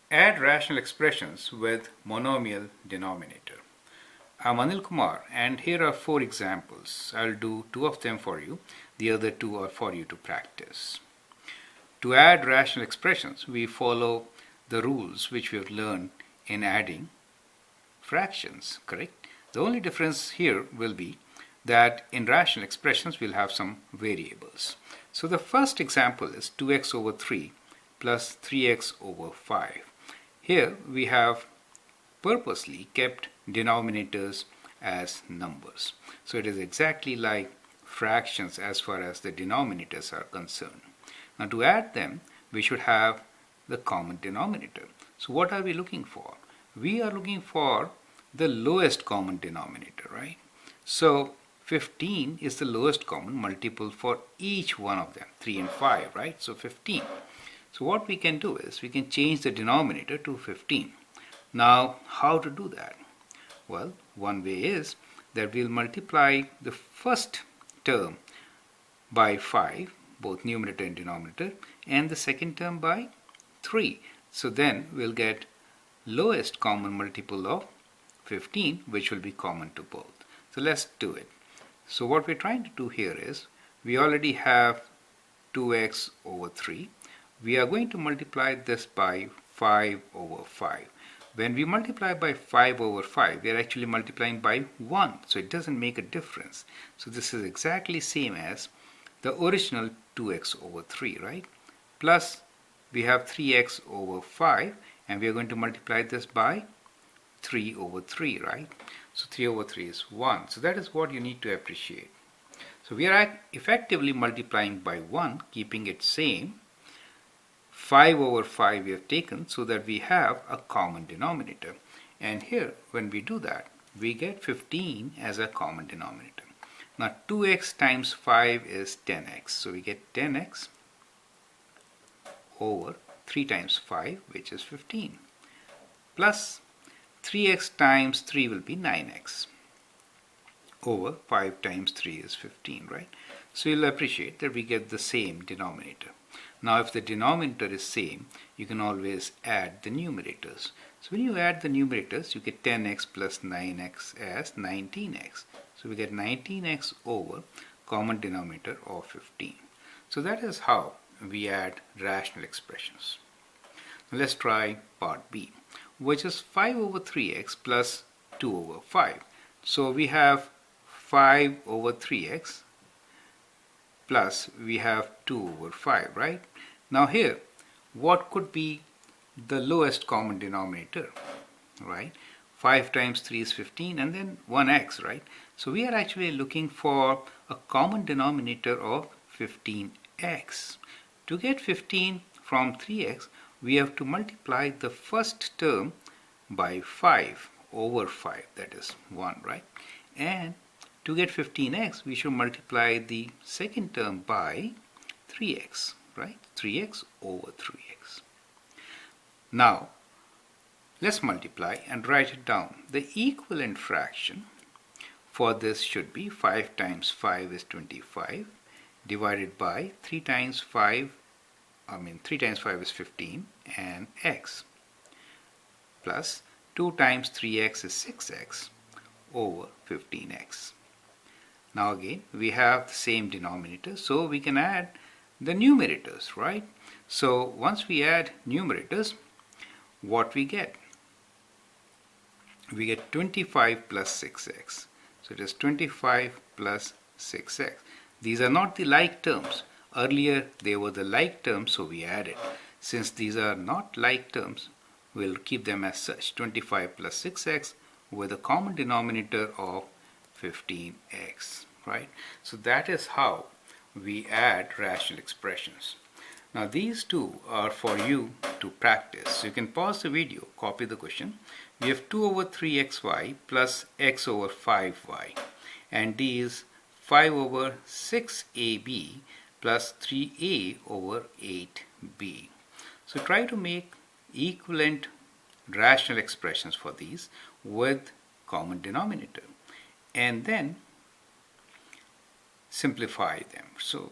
Add rational expressions with monomial denominator. I'm Anil Kumar and here are 4 examples. I'll do 2 of them for you. The other 2 are for you to practice. To add rational expressions, we follow the rules which we have learned in adding fractions, correct? The only difference here will be that in rational expressions we'll have some variables. So the first example is 2x over 3 plus 3x over 5. Here we have purposely kept denominators as numbers. So it is exactly like fractions as far as the denominators are concerned. Now to add them, we should have the common denominator. So what are we looking for? We are looking for the lowest common denominator, right? So 15 is the lowest common multiple for each one of them, 3 and 5, right? So 15. So what we can do is we can change the denominator to 15. Now how to do that? Well, one way is that we'll multiply the first term by 5, both numerator and denominator, and the second term by 3. So then we'll get lowest common multiple of 15, which will be common to both. So let's do it. So what we're trying to do here is we already have 2x over 3. We are going to multiply this by 5 over 5. When we multiply by 5 over 5, we are actually multiplying by 1. So it doesn't make a difference. So this is exactly same as the original 2x over 3, right? Plus we have 3x over 5 and we are going to multiply this by 3 over 3, right? So 3 over 3 is 1. So that is what you need to appreciate. So we are effectively multiplying by 1, keeping it same. 5 over 5 we have taken so that we have a common denominator. And here when we do that, we get 15 as a common denominator. Now 2x times 5 is 10x. So we get 10x over 3 times 5, which is 15, plus 3x times 3 will be 9x over 5 times 3 is 15, right? So you'll appreciate that we get the same denominator. Now if the denominator is same, you can always add the numerators. So when you add the numerators, you get 10x plus 9x as 19x. So we get 19x over common denominator of 15. So that is how we add rational expressions. Now let's try part B, which is 5 over 3x plus 2 over 5. So we have 5 over 3x plus we have 2 over 5, right? Now here, what could be the lowest common denominator, right? 5 times 3 is 15 and then 1x, right? So we are actually looking for a common denominator of 15x. To get 15 from 3x, we have to multiply the first term by 5 over 5, that is 1, right? And to get 15x, we should multiply the second term by 3x, right? 3x over 3x. Now, let's multiply and write it down. The equivalent fraction for this should be 5 times 5 is 25 divided by 3 times 5 is 15 and x plus 2 times 3x is 6x over 15x. Now again, we have the same denominator, so we can add the numerators, right? So once we add numerators, what we get? We get 25 plus 6x. So it is 25 plus 6x. These are not the like terms. Earlier they were the like terms, so we added. Since these are not like terms, we'll keep them as such, 25 plus 6x with a common denominator of 15x, right? So that is how we add rational expressions. Now these two are for you to practice. So you can pause the video, copy the question. We have 2 over 3xy plus x over 5y, and d is 5 over 6ab plus 3a over 8b. So try to make equivalent rational expressions for these with common denominator and then simplify them. So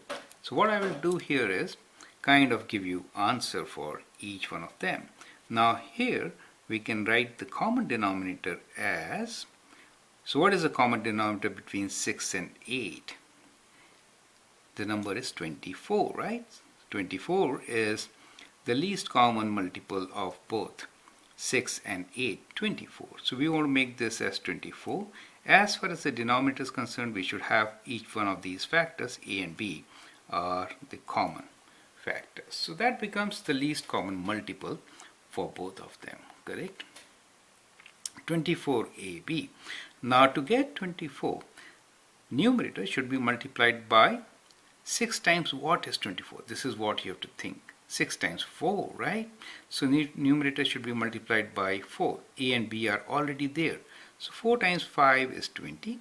what I will do here is kind of give you answer for each one of them. Now here we can write the common denominator as, so what is the common denominator between 6 and 8? The number is 24, right? 24 is the least common multiple of both 6 and 8, 24. So we want to make this as 24. As far as the denominator is concerned, we should have each one of these factors, a and b, are the common factors. So that becomes the least common multiple for both of them, correct? 24ab. Now to get 24, numerator should be multiplied by 6 times what is 24? This is what you have to think. 6 times 4, right? So numerator should be multiplied by 4. A and b are already there. So 4 times 5 is 20,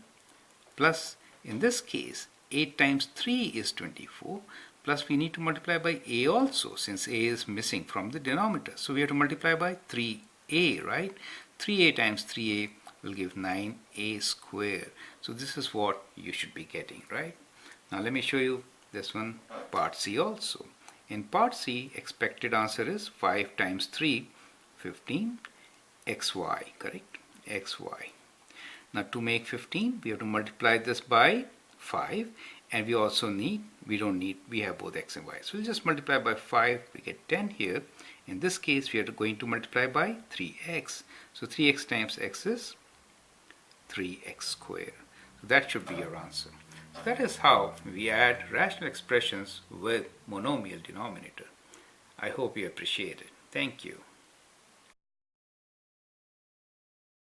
plus in this case 8 times 3 is 24, plus we need to multiply by a also, since a is missing from the denominator. So we have to multiply by 3a, right? 3a times 3a will give 9a square. So this is what you should be getting, right? Now let me show you this one, part C also. In part C, expected answer is 5 times 3, 15, xy, correct? xy. Now to make 15, we have to multiply this by 5, and we also need, we have both x and y. So we'll just multiply by 5, we get 10 here. In this case, we are going to multiply by 3x. So 3x times x is 3x square. So that should be your answer. So that is how we add rational expressions with monomial denominator. I hope you appreciate it. Thank you.